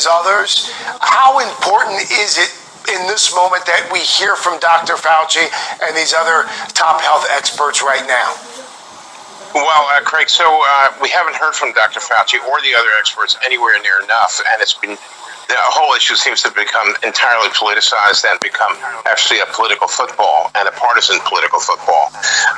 as others. How important is it in this moment that we hear from Dr. Fauci and these other top health experts right now? Well, Craig, so we haven't heard from Dr. Fauci or the other experts anywhere near enough, and it's been the whole issue seems to have become entirely politicized and become actually a political football and a partisan political football.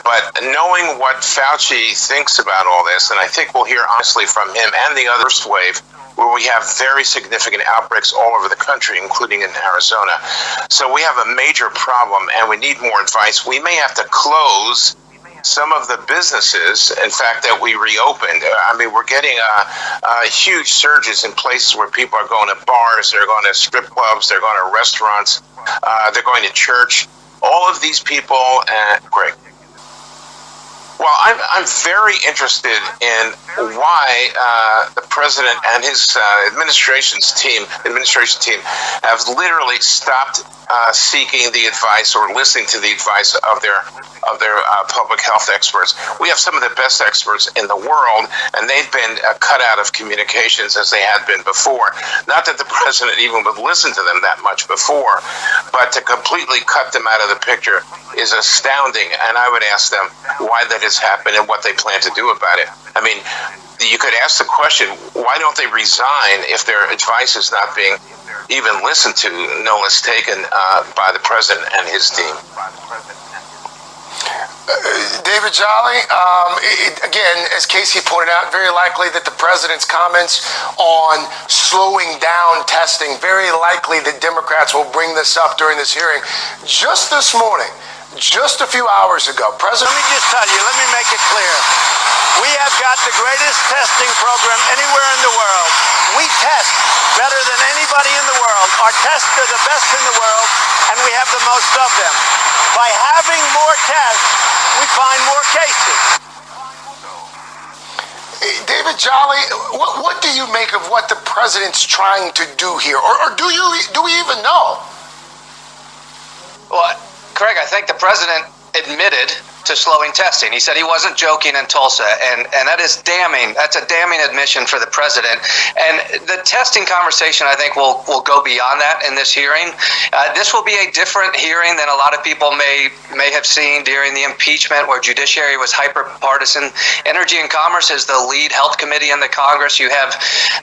But knowing what Fauci thinks about all this, and I think we'll hear honestly from him and the other first wave, where we have very significant outbreaks all over the country, including in Arizona. So we have a major problem, and we need more advice. We may have to close some of the businesses, in fact, that we reopened. I mean, we're getting huge surges in places where people are going to bars, they're going to strip clubs, they're going to restaurants, they're going to church. All of these people, Greg. Well, I'm very interested in why the president and his administration team have literally stopped seeking the advice or listening to the advice of their public health experts. We have some of the best experts in the world, and they've been cut out of communications as they had been before. Not that the president even would listen to them that much before, but to completely cut them out of the picture is astounding, and I would ask them why that has happened and what they plan to do about it. I mean, you could ask the question, why don't they resign if their advice is not being even listened to, no less taken by the president and his team? David Jolly, again, as Casey pointed out, very likely that the president's comments on slowing down testing, very likely that Democrats will bring this up during this hearing. Just this morning, just a few hours ago, President... Let me just tell you, let me make it clear. We have got the greatest testing program anywhere in the world. We test better than anybody in the world. Our tests are the best in the world, and we have the most of them. By having more tests, we find more cases. David Jolly, what do you make of what the president's trying to do here? Or do we even know? Well, Craig, I think the president admitted to slowing testing. He said he wasn't joking in Tulsa, and that is damning. That's a damning admission for the president. And the testing conversation, I think, will go beyond that in this hearing. This will be a different hearing than a lot of people may have seen during the impeachment, where judiciary was hyper-partisan. Energy and Commerce is the lead health committee in the Congress. You have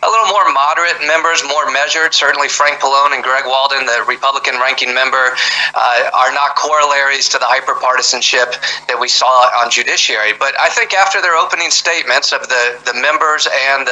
a little more moderate members, more measured. Certainly Frank Pallone and Greg Walden, the Republican ranking member, are not corollaries to the hyper-partisanship that we saw on judiciary. But I think after their opening statements of the members and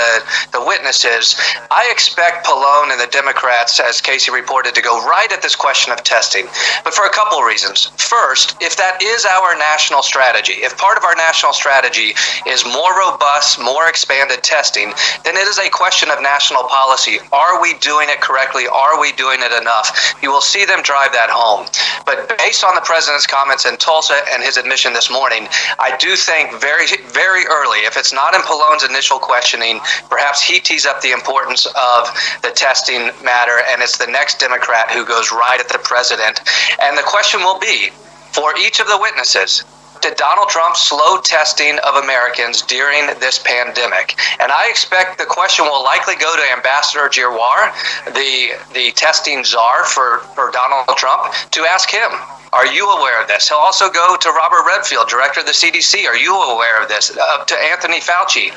the witnesses, I expect Pallone and the Democrats, as Casey reported, to go right at this question of testing. But for a couple of reasons. First, if that is our national strategy, if part of our national strategy is more robust, more expanded testing, then it is a question of national policy. Are we doing it correctly? Are we doing it enough? You will see them drive that home. But based on the president's comments in Tulsa and his admission this morning, I do think very, very early, if it's not in Pallone's initial questioning, perhaps he tees up the importance of the testing matter, and it's the next Democrat who goes right at the president. And the question will be, for each of the witnesses, did Donald Trump slow testing of Americans during this pandemic? And I expect the question will likely go to Ambassador Giroir, the testing czar for Donald Trump, to ask him, are you aware of this? He'll also go to Robert Redfield, director of the CDC. Are you aware of this? To Anthony Fauci.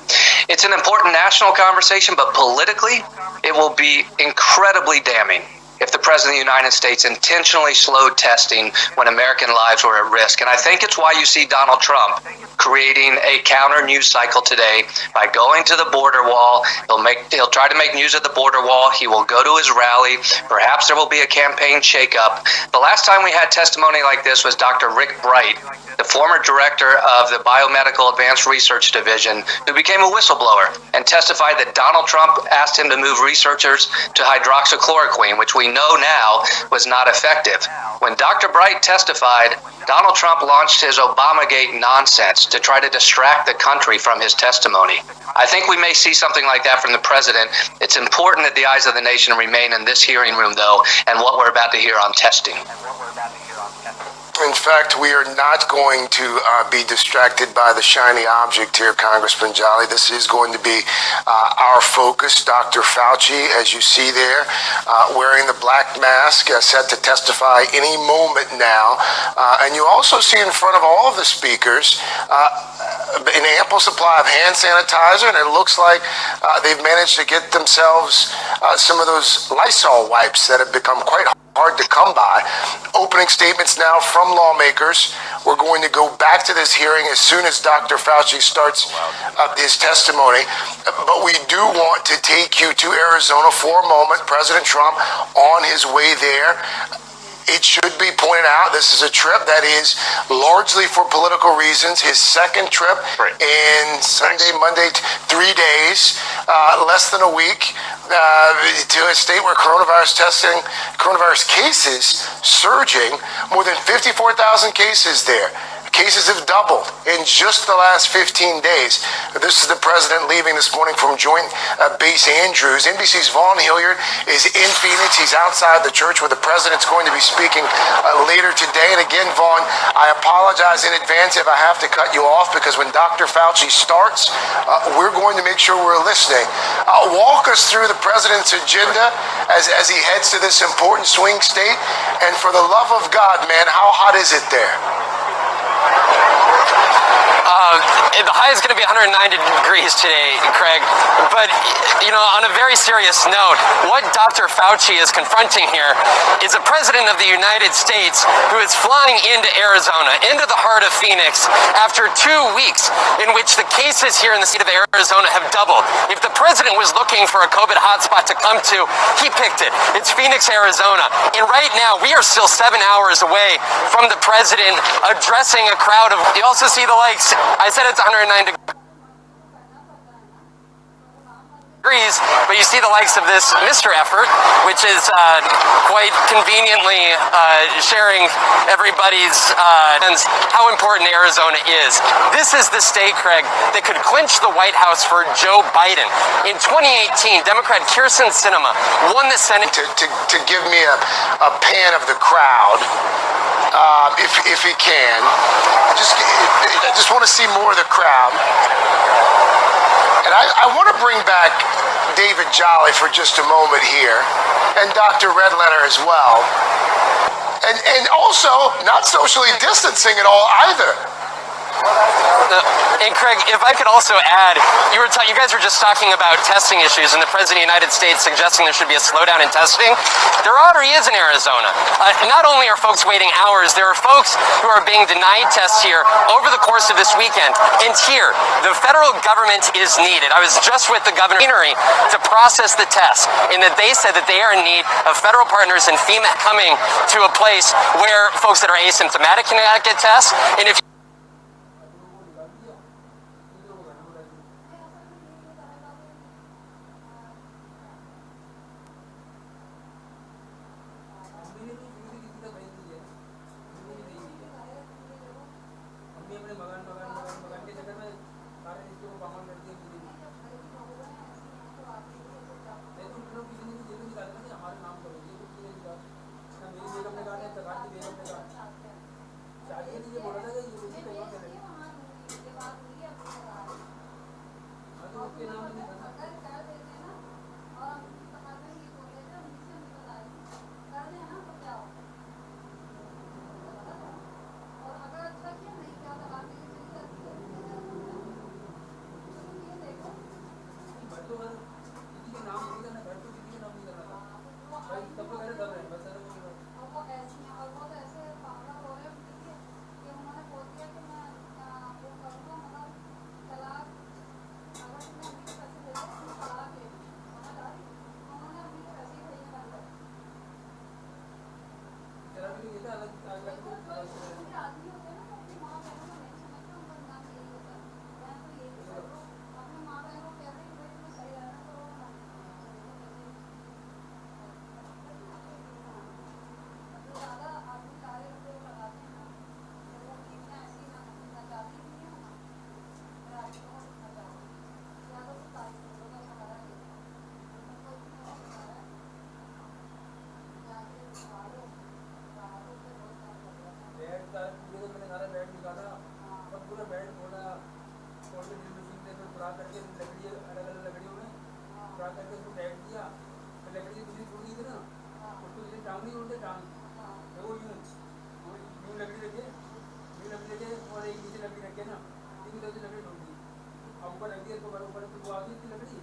It's an important national conversation, but politically, it will be incredibly damning if the President of the United States intentionally slowed testing when American lives were at risk. And I think it's why you see Donald Trump creating a counter news cycle today by going to the border wall. He'll try to make news at the border wall. He will go to his rally. Perhaps there will be a campaign shakeup. The last time we had testimony like this was Dr. Rick Bright, the former director of the Biomedical Advanced Research Division, who became a whistleblower and testified that Donald Trump asked him to move researchers to hydroxychloroquine, which we know now was not effective. When Dr. Bright testified, Donald Trump launched his Obamagate nonsense to try to distract the country from his testimony. I think we may see something like that from the president. It's important that the eyes of the nation remain in this hearing room, though, and what we're about to hear on testing. In fact, we are not going to be distracted by the shiny object here, Congressman Jolly. This is going to be our focus. Dr. Fauci, as you see there, wearing the black mask, set to testify any moment now. And you also see in front of all of the speakers an ample supply of hand sanitizer, and it looks like they've managed to get themselves some of those Lysol wipes that have become quite hard to come by. Opening statements now from lawmakers. We're going to go back to this hearing as soon as Dr. Fauci starts his testimony. But we do want to take you to Arizona for a moment. President Trump on his way there. It should be pointed out, this is a trip that is largely for political reasons. His second trip in Sunday, Monday, 3 days, less than a week, to a state where coronavirus cases surging, more than 54,000 cases there. Cases have doubled in just the last 15 days. This is the president leaving this morning from Joint Base Andrews. NBC's Vaughn Hilliard is in Phoenix. He's outside the church where the president's going to be speaking later today. And again, Vaughn, I apologize in advance if I have to cut you off, because when Dr. Fauci starts, we're going to make sure we're listening. Walk us through the president's agenda as he heads to this important swing state. And for the love of God, man, how hot is it there? The high is going to be 109 degrees today, Craig. But, you know, on a very serious note, what Dr. Fauci is confronting here is a president of the United States who is flying into Arizona, into the heart of Phoenix, after 2 weeks in which the cases here in the state of Arizona have doubled. If the president was looking for a COVID hotspot to come to, he picked it. It's Phoenix, Arizona. And right now, we are still 7 hours away from the president addressing a crowd of... You also see the likes. I said it's 109 degrees, but you see the likes of this Mr. Effort, which is quite conveniently sharing everybody's how important Arizona is. This is the state, Craig, that could clinch the White House for Joe Biden. In 2018, Democrat Kyrsten Sinema won the Senate. To give me a pan of the crowd, if he can. I just want to see more of the crowd. And I want to bring back David Jolly for just a moment here, and Dr. Redletter as well. And also, not socially distancing at all either. And Craig, if I could also add, you guys were just talking about testing issues, and the President of the United States suggesting there should be a slowdown in testing. There already is in Arizona. Not only are folks waiting hours, there are folks who are being denied tests here over the course of this weekend. And here, the federal government is needed. I was just with the governor to process the tests, and that they said that they are in need of federal partners and FEMA coming to a place where folks that are asymptomatic can get tests. And if पूरे मैंने सारा bed निकाला और पूरा bed खोला, खोल के drill machine से बुरा करके लकड़ी अलग अलग लकड़ियों में बुरा करके उसको टाइट किया। तो लकड़ी दूसरी छोड़ दी थी ना, उसको जैसे टांग नहीं होते टांग, तो वो यूँ लकड़ी रखे, यूँ लकड़ी रखे और एक नीचे लकड़ी रखे ना, 3 तरफ से लकड़ी ढूंढ दी। अब ऊपर रख दिया, तो ऊपर तो वो आ गई थी लकड़ी,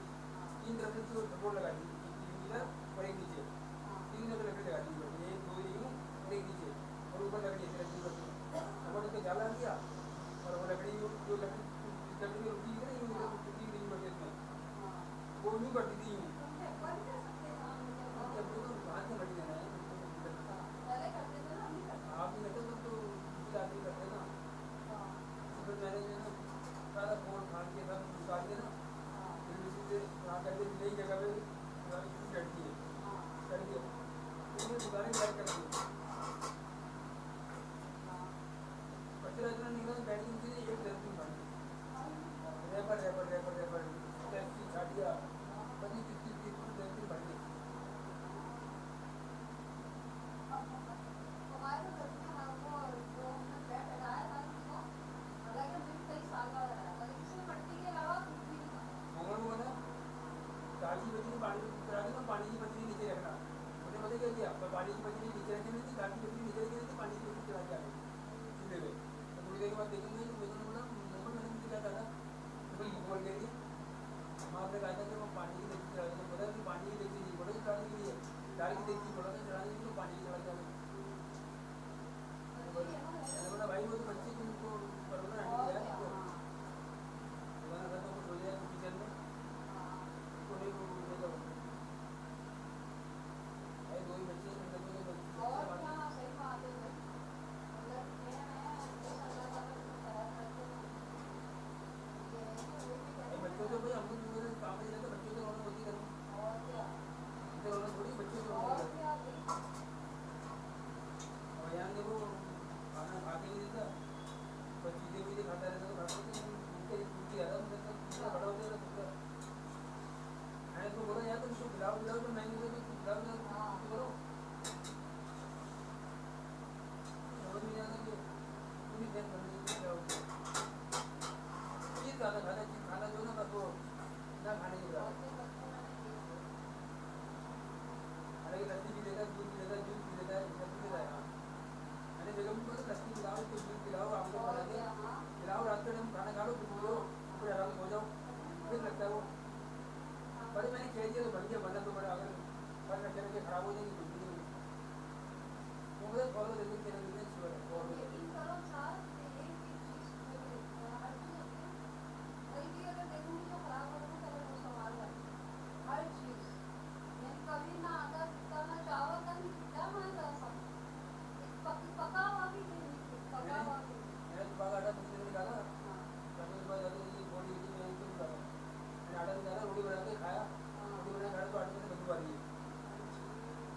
3 तरफ से उसको सपोर्ट लगा दी, एक इधर और एक नीचे, 3 तरफ लकड़ी लगा दी, 1 2 यूँ और एक नीचे और ऊपर लकड़ी ऐसे रखी ऊपर ऊपर उसको जाला दिया और वो लकड़ी जो लकड़ी में रुकी है ना, यूँ रुकी नहीं पड़ती इसमें, वो यूँ करती थी यूँ। जब तो हाथ में लगी देना है, आप भी लगता तो आदमी करते ना। फिर मैंने जो है सारा फोन खान के सब निकाल के ना, फिर उसी से वहाँ करके नई जगह पे चढ़ दिए, चढ़ दिए, फिर दुकानें ड्राइव कर दी। कचरा इतना निकला बैठ के नीचे एक डस्टबिन भर रेपर रेपर रेपर रेपर टैक्सी छाटिया बड़ी कितनी डस्टबिन भर दी। हमारे तो वो जो हमने बैठ लगाया था उसको, हालांकि मुझे कई साल का रहा था, लेकिन इसमें मट्टी के अलावा कुछ भी नहीं था। मोहन वो ना गाड़ी की बजरी पानी करा के ना, पानी की बजरी नीचे रखना, मुझे पता क्या किया, पानी की बजरी नीचे रखी नहीं थी, गाड़ी की बजरी नीचे रखी नहीं थी, पानी की बजरी चला के आ गई चूल्हे पे। तो थोड़ी देर के बाद देखेंगे तो मैंने बोला मोहन मैंने मुझे क्या कहा था, बोल के लिए आपने कहा था कि वो पानी की देखी चला देना, बोला कि पानी की देखी नहीं बोला चलाने के लिए, दाल की देखी बोला था चलाने के लिए, तो पानी की चला के बोला भाई वो तो बच्चे तुमको बरबरा किचन में कोने को ले जाओ भाई, 2 ही बच्चे और क्या सही बात है, मतलब बच्चों से भाई हम लोग काम नहीं रहते, बच्चों से रौनक होती करो, और क्या रौनक थोड़ी बच्चों से और रौनक। क्या और यहाँ देखो खाना खा के नहीं देता, तो चीज़ें भी खाता रहता, तो खाता उनके ज़्यादा दूसरा बड़ा हो जाएगा दूसरा। मैंने तो बोला यार तुम इसको खिलाओ खिलाओ, तो महंगे से तो खिलाओ करो, समझ नहीं आता कि तुम ही ध्यान करने के लिए चीज़ ज़्यादा खाना चीज़ खाना जो ना बस वो ना खाने के बराबर। हालांकि लस्सी पी लेता है, दूध पी लेता है, जूस पी लेता है, सब पी लेता है। हाँ मैंने बेगम को लस्सी पिलाओ, तो दूध पिलाओ, आपको बना के पिलाओ, रात के टाइम खाना खा लो, फिर बोलो फिर आराम हो जाओ, फिर लगता है वो। पर मैंने कह दिया तो बन गया, बना तो बड़ा, अगर पर रखे रखे खराब हो जाएगी कुछ नहीं। वो मुझे फॉलो देते तेरा बिजनेस शुरू है लेकिन करो साथ में एक चीज हर चीज कोई भी अगर देखूंगी तो खराब करूँगा, पहले वो सवाल है हर चीज, यानी कभी ना आटा करना चावल का नहीं क्या मानता सब पका हुआ भी नहीं, पका हुआ भी नहीं। मैंने सुबह का आटा दूध में निकाला, मैंने सुबह जाते ये बॉडी की मैंने तो निकाला, मैंने आटा निकाला, रोटी बना के खाया, रोटी बना खाया तो आटे में बदबू आ रही है,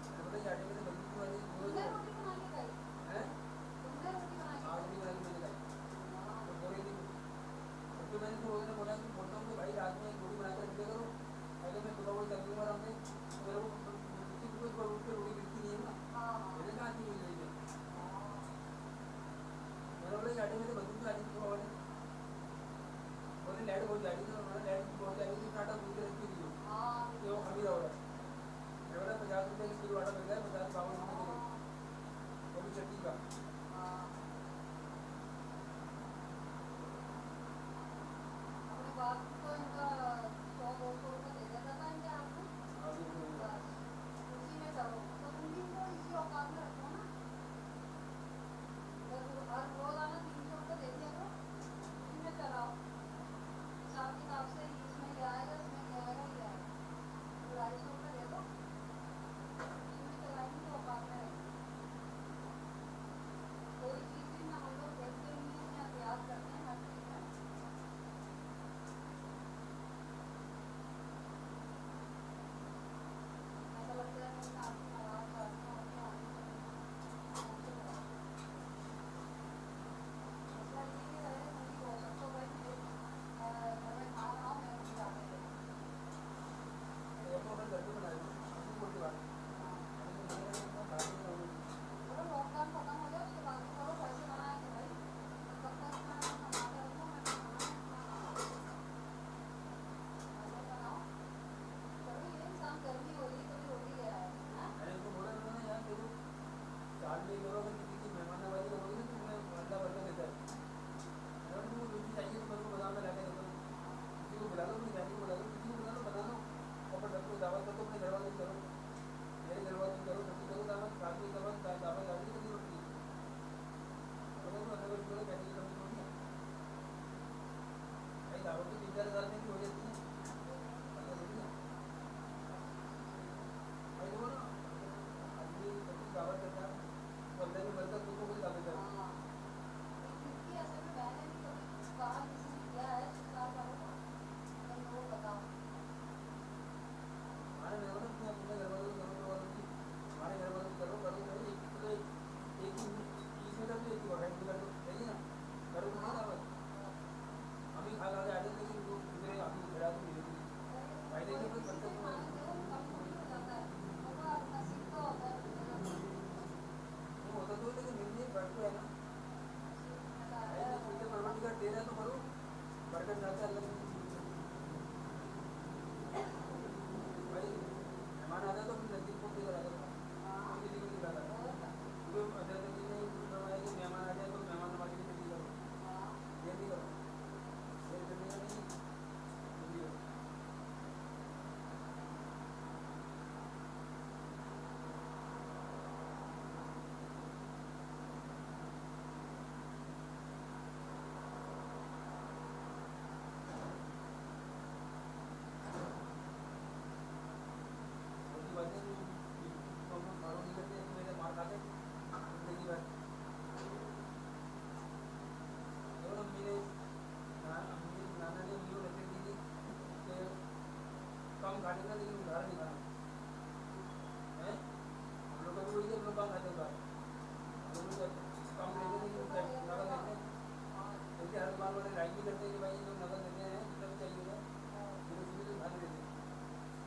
मैंने बोला आटे में बदबू आ रही है, तुमने रोटी बना के खाई हैं तुमने रोटी बना के रोटी बना के मैंने खाई, तो बोल रही थी तो मैंने तो रोज ने बोला कि बोलता हूँ कि भाई रात में रोटी बना कर रखे करो, पहले मैं सुबह वो कर दूँगा आराम से, मेरे को रोटी बिकती नहीं है ना, मैंने कहा आती मिल रही है, मैंने बोला आटे में तो बदबू आ रही थी सुबह वाले, बोले लाइट बहुत जा रही थी, उन्होंने लाइट बहुत जा रही थी, आटा भूल के रखी थी ये वो खमीरा हो रहा है, मैंने बोला 50 रुपये का किलो आटा मिल रहा है, 50-52 रुपये किलो, वो भी चट्टी का। ये करो, अगर किसी की मेहमान नवाजी करोगे ना तो मैं अल्लाह बरकत देता है। अगर तुमको रोटी चाहिए तो मेरे को बाजार में लाके देता हूँ, किसी को बुला लो, अपनी फैमिली को बुला लो, किसी को बुला लो, बता दो और सबको दावत कर दो, अपने घर वालों को करो, मेरे घर वालों को करो, सबको करो दावत, साथ में दावत डालनी करनी होती है। अलग अलग पैसे की कमी थोड़ी है भाई, दावत तो 3-4 हज़ार में भी हो जाती है, ऐसा थोड़ी है भाई। देखो ना, आदमी सब कुछ दावत करता है तो अल्लाह की बरकत तुमको कुछ दावत करता है। क्योंकि असल में मैंने भी कभी कहा किसी ने किया है शिकार वालों को, तो वो बताओ हमारे घर वालों तुम अपने घर वालों को करो, घर वालों की हमारे घर वालों को करो भाई, एक ही चीज़ में कर दो, एक ही वैरायटी में कर दो, सही है ना, करो तो नहीं दावत, हम ही खा खा के आ जाते, लेकिन वो दूसरे हम ही खिला दो धीरे धीरे भाई। देखिए कोई बर्तन खाना दो कमजोरी हो जाता है, होगा नसीब का होता है नहीं होता तो, लेकिन मिलने फर्क तो है ना भाई, जो चीज़ें परवरदिगार दे रहा है तो करो, बरकत जाता है अल्लाह की। भाई मेहमान आता है तो अपने नज़दीक को लेकर आ जाता, कोई किसी को नहीं खिलाता, क्योंकि हज़रत जी ने फरमाया कि मेहमान आ जाए तो मेहमान नवाजी की तैयारी करो, ये नहीं करो, ये करने का नहीं है। बातें तो हम फॉलो नहीं करते, तो मेरे मार खाते जिंदगी भर। और अम्मी ने नाना ने अम्मी को नसीहत दी थी कि कम खा लेना लेकिन उधार नहीं खाना है। हम लोग का भी वही है, हम लोग कम खाते उधार, हम लोग कम लेते लेकिन नगद लेते हैं, क्योंकि हर दुकान वाले लाइक भी करते हैं कि भाई ये लोग नगद लेते हैं, जितना भी चाहिए होगा फिर उसमें तो उधार देते हैं,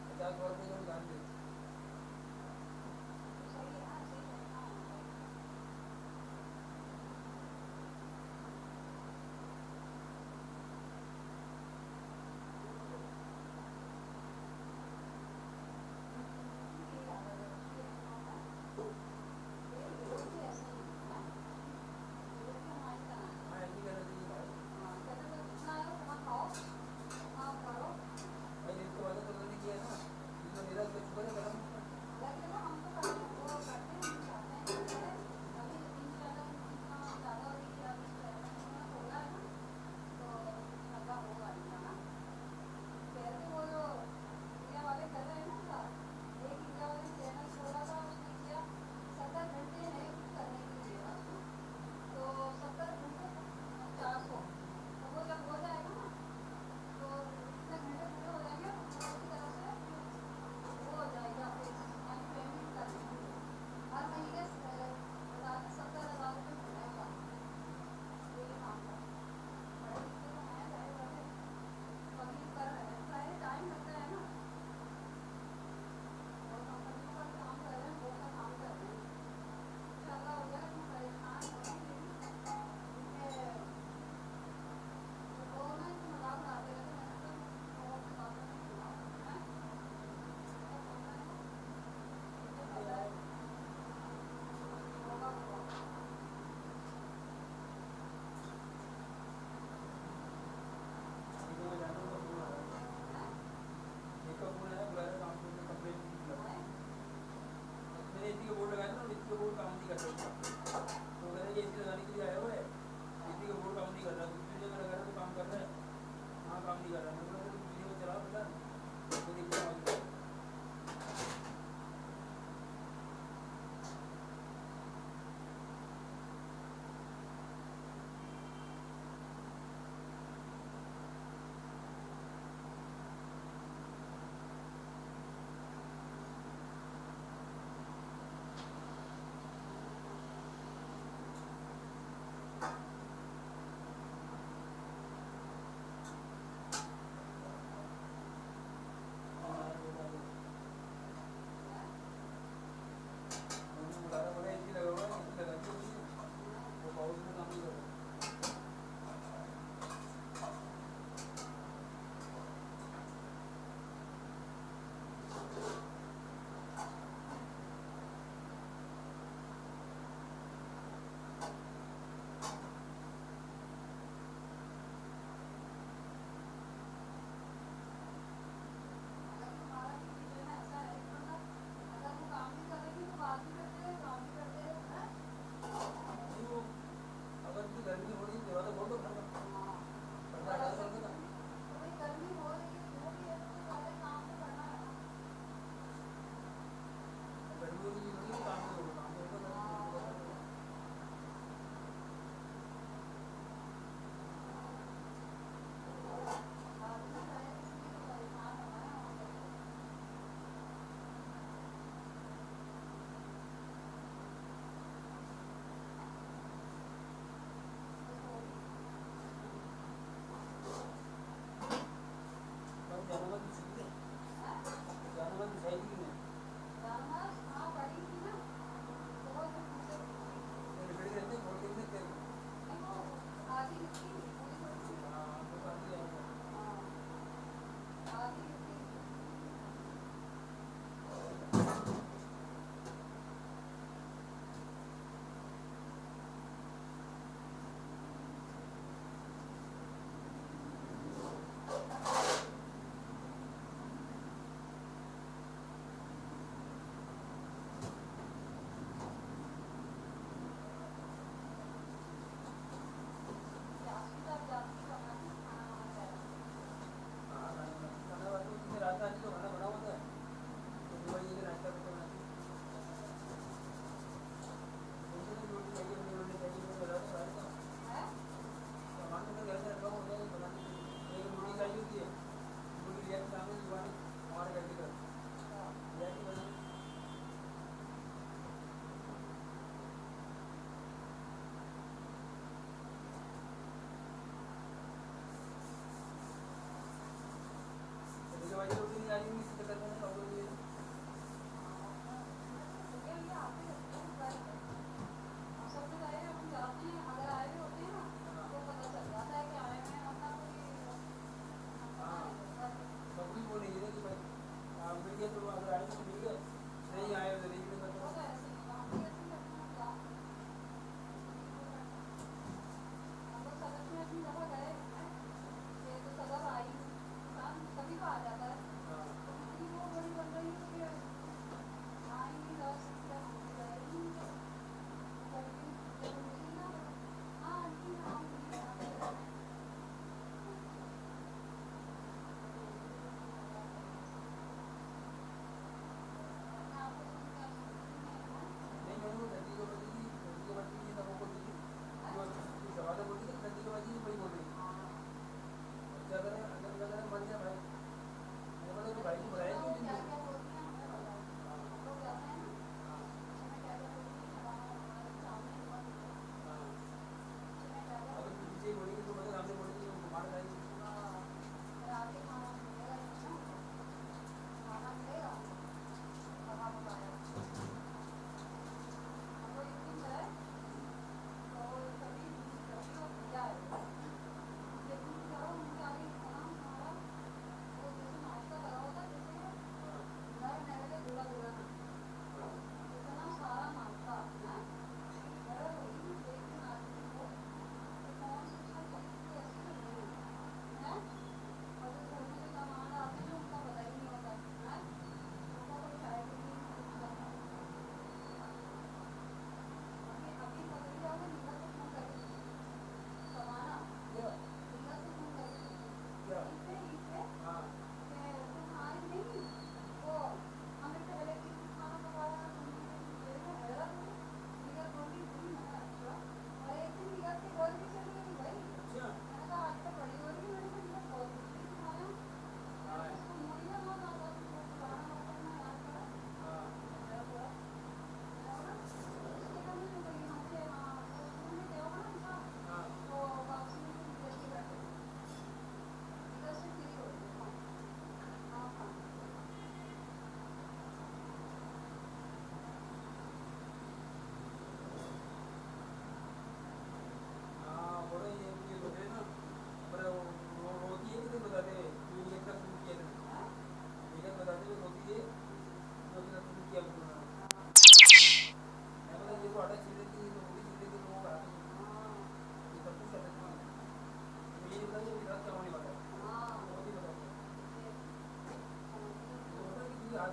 50 रुपये का उधार देते हैं। सही है, सही है। हाँ ऐसी करना चाहिए भाई, भाई जिसको वादा तो नहीं किया ना, जिसने मेरा उसका शुक्र है करम उसका। लेकिन हम तो करते हैं, वो करते हैं, चाहते हैं अभी इंशाल्लाह इतना ज़्यादा हो रही है, अभी हो रहा है ना, तो इंशाल्लाह होगा इंशाल्लाह। फिर भी वो जो इंडिया वाले कर रहे हैं ना साथ, एक इंडिया वाले चैनल खोला था, उसने किया 70 घंटे नहीं कुछ करने के लिए उसको, तो 70 घंटे 400, तो वो जब हो जाएगा ना तो इतने घंटे पूरे हो जाएंगे तो उसकी तरफ से वो हो जाएगा, यानी पेमेंट कर देंगे हर महीने 70,000 रुपये मिलेगा ये काम का। बड़े रिश्ते तो हैं, बड़े बड़े कभी कर रहे हैं, पहले टाइम लगता है ना, और कंपनियों का काम कर रहे हैं, वो का काम कर रहे हैं, इंशाल्लाह हो जाएगा। तुम परेशान होंगे उनके वो ना इनको मजाक उड़ाते रहते हैं, मैंने तो वो अपनी बातों में सुना है, होगा होगा। ठीक है, मैं जाता हूँ, फोन आ रहा है, एक का फोन आया, बुला रहा काम को, कंप्लेंट मैंने एसी का बोर्ड लगाया था ना, एसी का बोर्ड काम नहीं कर रहा उसका, तो कह रहे हैं एसी लगाने के लिए आया हुआ है, एसी का बोर्ड काम नहीं कर रहा, दूसरी जगह लगा रहा तो काम कर रहा है, हाँ काम नहीं कर रहा, मैं बोला दूसरी जगह चला बेटा, तो देखिए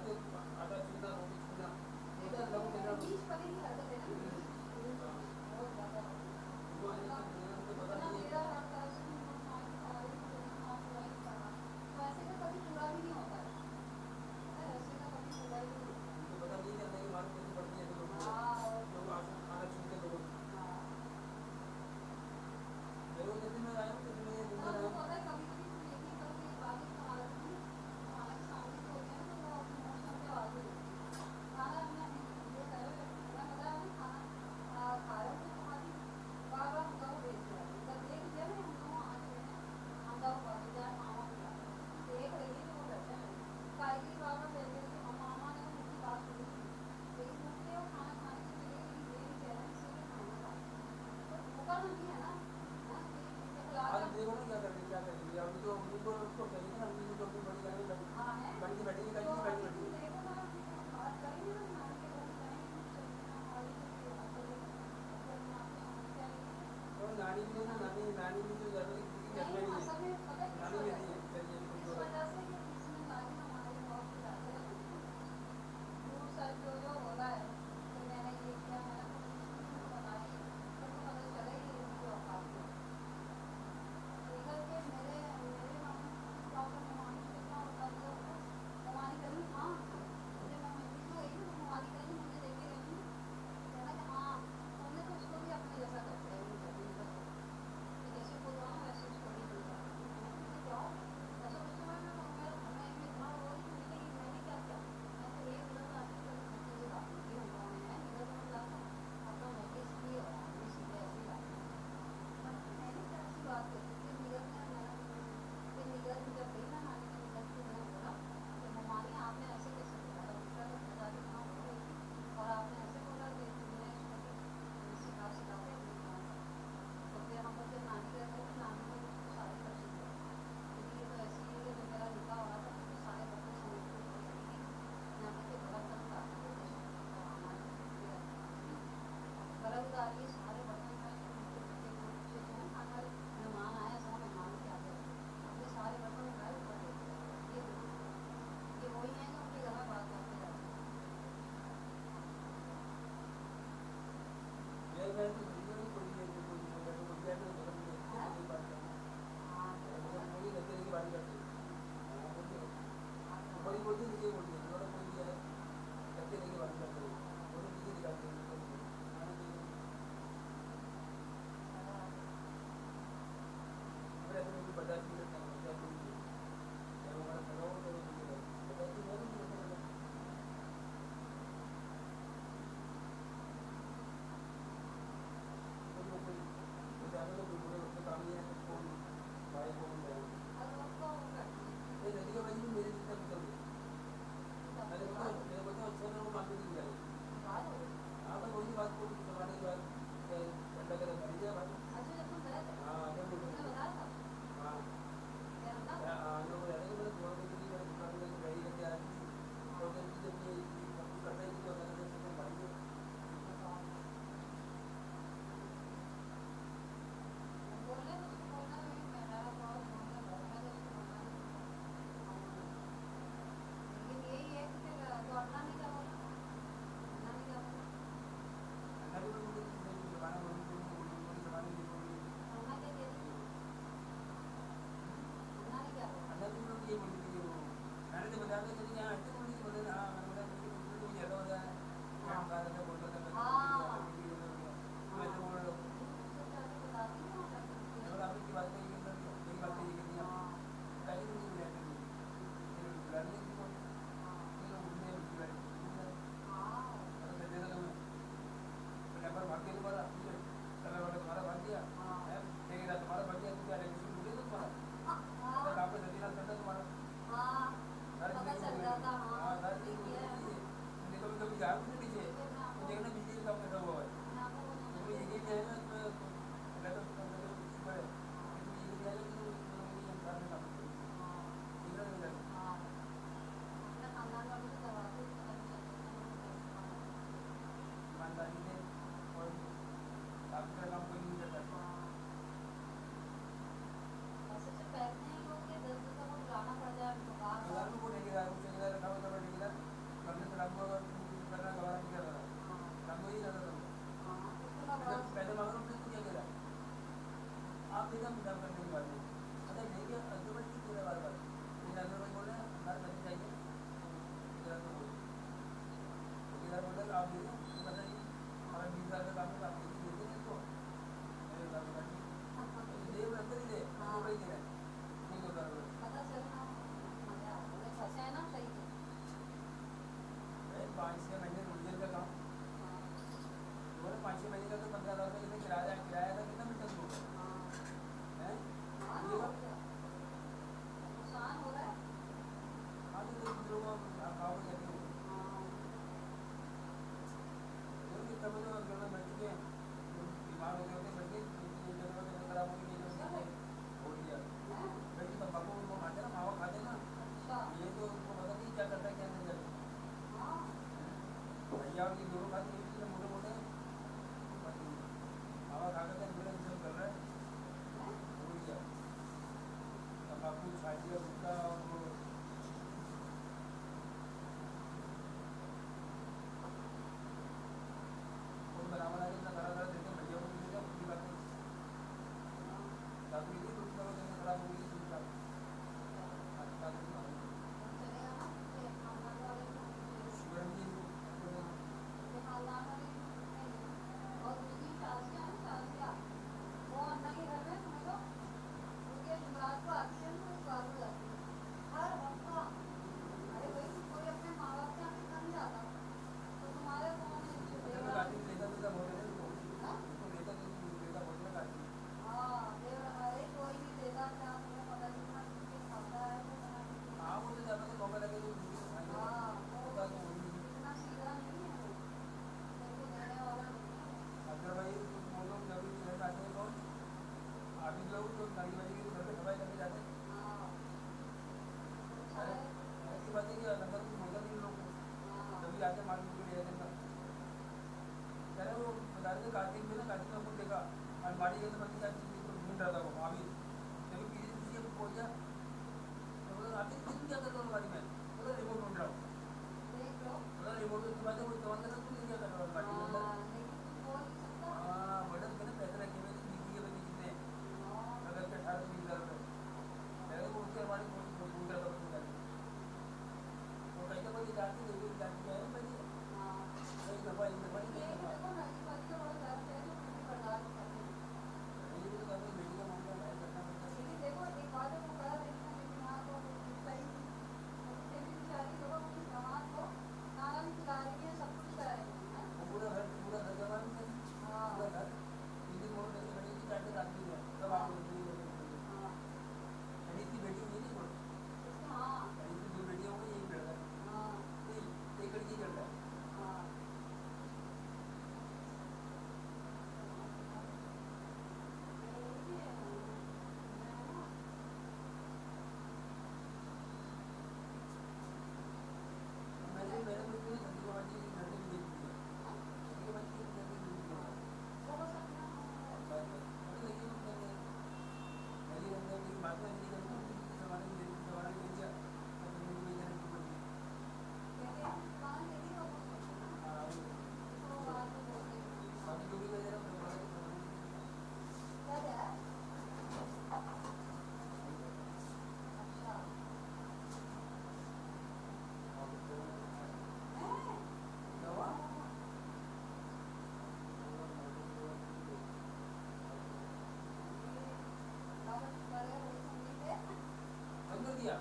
के आधा छूना रोटी छूना उधर लोग मेरा बीच पड़े की हरकत है ना बहुत ज़्यादा वो उनको पता ना नहीं मेरा हर तरह से वैसे का कभी पूरा भी नहीं होता है ऐसे का कभी पूरा ही नहीं होता उनको पता नहीं चलता कि मालूम कैसे पड़ती है लोग लोग आधा छू के लोग जरूर जल्दी में आया हूँ जल्दी में ये दिन में आया पता है कभी कभी देखने का कि बात की हालत में हमारे सामने तो होते हैं तो वो अपने इमोशनल पे आवाज़ देते खाना हमने ये कर मैं बताया ना खाना खा रहे थे हमारी बार बार हम लोग भेज दिया जब देख लिया ना हम लोग आँच में हम लोग पहुँच जाए मामा को देख रही है तो वो बैठे हैं कायगी बार बार भेज रही हम मामा ने उनकी बात सुनी थी लेकिन मुझे वो खाना खाने से पहले ये नहीं कह रहे हैं इसीलिए खाना खा तो भूखा नहीं है ना आज देखो ना क्या कर रही अभी तो उनको उसको कहेंगे ना उनको तो अपनी बड़ी गाड़ी बड़ी की बैठी बैठी और नानी भी ना नानी भी तो ज़्यादा किसी की घर में नहीं है नानी में नहीं है चलिए इस वजह से कि इसमें गाड़ी हमारे बहुत ज़्यादा है दूर साइड जो बोला है कि मैंने ये किया मैंने तो बताई तो पता चला ही इनकी औकात में लेकर के मेरे मेरे प्रॉब्लम ममानी से क्या होता है ममानी कहीं हाँ मुझे मम्मी तो गई ना ममानी कहीं मुझे देखे गई कहना कि हाँ हमने तो उसको भी अपने जैसा करते हैं जैसे बोलवा ना वैसे उसको भी बोलवा जाओ ऐसा उसके बाद में हमें इतना वो मैंने क्या किया मैं तो ये बोला था आपकी चीज़ें बात की हम लोगों ने इधर तो बोला था अपना नोटिस की और आदमी सीधे ऐसी बात मैंने क्या ऐसी बात करी फिर निगर ने फिर निगर जब गई ना नानी ने निगर को मैंने बोला कि ममानी आपने ऐसे कैसे बोला था उसका तो बता दी कहाँ हो गई थी और आपने ऐसे बोला कि तुमने सिखाते तो फिर हम लोग जब नानी गए थे तो नानी ने उसको सारे बच्चे दिए क्योंकि ये तो ऐसी है कि जब मेरा निकाह हो रहा था तो सारे बच्चे समझ के नानी के बड़ा कम था गलत उतारिए सारे बर्तन में मेहमान आए सब मेहमान के आगे अपने सारे बर्तन उठाए ऊपर ये वही है जो उनके घर में बात करते रहते मैं तो नहीं कोई नहीं लगते की बात करते बड़ी बोलती नीचे बोलती है थोड़ा कोई दिया है लगते नहीं की बात करते बोलो नीचे निकालते हैं बर्दाश्त नहीं करते हैं जब हमारा खड़ा हो तो बर्दाश्त नहीं होता ज़्यादा तो बुरे वक्त काम नहीं है फोन भाई फोन ये नदी का वजह मेरे जितना भी चल मेरे बच्चे अच्छा ना वो मांगते नहीं जाए हाँ तो वही बात को जमाने के बाद ठंडा कर मरी जाए बात हाँ जब हाँ लोग रहते हैं मतलब थोड़ा बहुत दुकान में गाड़ी लेके आ रही थी और जब ये सब कुछ करता ही तो भाई बोलने तो उसको बोलना नहीं मेरा बहुत बोलने बोलना तो उसको बोलना लेकिन यही है कि फिर तो अपना नहीं क्या बोला अन्ना क्या कहती अन्ना ने क्या बोला मैंने तो बताया था कि यहाँ हटते बोली बोले हाँ मैंने बोला तो ज़्यादा हो जाए क्या खा रहा था बोल रहा था मैं तो बोल रहा हूँ और आपकी बात यही बात यही करती है पहले तो नहीं बुलाया बुलाने की कौन नंबर भाग गया तुम्हारा कलर वाला तुम्हारा भाग गया देखिएगा तुम्हारा भाग गया तो क्या रेगिस्ट्रेशन मिले तो तुम्हारा आपका सतीनाथ करता तुम्हारा पता चल जाता हाँ कभी कभी जाओ ना नीचे देखना बिजली का काम कैसा हुआ है तो ये भी है ना मैं तो पर ये भी है कि इंसान में काम करते हैं खानदान वालों को दबाते ईमानदारी से और आपका काम कोई नहीं करता ऐसे जो कहते हैं लोग कि 10 दिन तक वो बुलाना पड़ जाए बुखार को ठेकेदार रखा हुआ था ठेकेदार को करना गवारा नहीं कर रहा, काम वही रहता था। पहले मांग रहा हूँ तो क्या कह रहा है, आप एकदम काम करने की बात है। अच्छा नहीं क्या अल्टीमेट की पूरे बार बार लेकिन अगर भाई बोल रहे हैं अंदर करनी चाहिए इधर तो बोल इधर बोल रहे आप दे दें तो पता नहीं अगर 20,000 का काम है तो आप देते हैं इसको मेरे हिसाब से बाकी दे अंदर ही दे तो भाई दे रहे हैं नहीं होता पता चलना मजा बोले फंसे ना सही है 5-6 महीने रोजगार का काम 5-6 महीने का तो 15,000 रुपये कितने किराया था कितना मिलता है है नुकसान हो रहा है। हाँ तो दूसरों को खाओ जाते हो कितना बजे घर में बैठ चुके हैं बीमार हो गए होते बैठ गए जगह खराब हो गई हो गया भाई तम्बाकू उनको खाते ना मावा खाते ना ये तो उनको पता नहीं क्या करता है क्या नहीं करता भैया और ये दोनों खाते हैं मोटे मोटे मावा खा करते हैं मेरा सब कर रहा है हो गया तम्बाकू छाछी और गुटखा और वो बना बना के इतना खड़ा देते हैं भैया को देते हैं उनकी बातें दादी थी तो उसका वजह खराब हो गई दूसरा और उसकी शादियाँ वो अन्ना के घर में समझो उनके जुमरात को आती है तो बात हो जाती है हर हफ्ता। अरे भाई कोई अपने माँ बाप के यहाँ कितना नहीं जाता तो तुम्हारे कौन है हाँ अरे कोई नहीं देता क्या तुम्हें पता नहीं कितना किसके खाता है हाँ वो तो ज़्यादा तो मौका लगे तो हाँ इतना सीधा नहीं है वो तुमको देने वाला नहीं है। अगर भाई वो लोग जब भी घर आते हैं कौन आदमी लोग तो गाड़ी वाली के घर पे सफाई करके जाते हैं ऐसी बात है कि अंदर कुछ बोलता नहीं लोग जब भी आते मार्केट में ले जाते हैं कह रहे वो बता रहे थे कार्तिक में ना कार्तिक में हमको देखा अलमारी के अंदर क्या चीज़ ढूंढ रहा था वो अभी जब पीछे पूछिए पहुँच गया तो बोला आते तुम क्या कर रहे हो अलमारी में बोला रिमोट ढूंढ रहा हूँ बोला रिमोट की बात है वो जवान कर रहा तुम क्या कर रहा हो अलमारी के अंदर हाँ बटन के ना पैसे रखे हुए थे बीस के बच्चे कितने अगर के 18-20 हज़ार रुपये पहले वो उसके अलमारी ढूंढ रहा था बच्चे वो कहीं तक मुझे जाती है क्या है मैंने कई दफ़ा एक दफ़ा नहीं बेटी का मामला है करना पड़ता है देखो एक बात है वो करा देखना लेकिन हाँ तो सही बेचारी देखो अपनी समाज को खाना भी खिला रही है सब कुछ करा रही है पूरा घर जमा भी नहीं पूरा घर 3 दिन मोड़ करके बैठेगी 4 दिन रात में सब आप खरीद की बेटी हुई नहीं बोलो हाँ खरीद की 2 बेटियाँ हो गई एक लड़का हाँ एक लड़की लड़का हाँ मैंने मुझे संदीप बाबा जी घर में देख लिया संदीप बाबा जी घर में देख लिया मेरी अंदर मेरी बात में नहीं करूँगा जमाने में ले लिया तो मुझे कोई जाने की पड़ी हाँ बाकी जो भी ले रहा हूँ दवा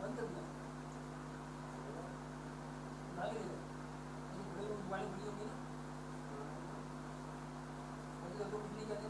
बंद कर दिया लागे मोबाइल बड़ी होगी ना मुझे तो कुछ नहीं कहते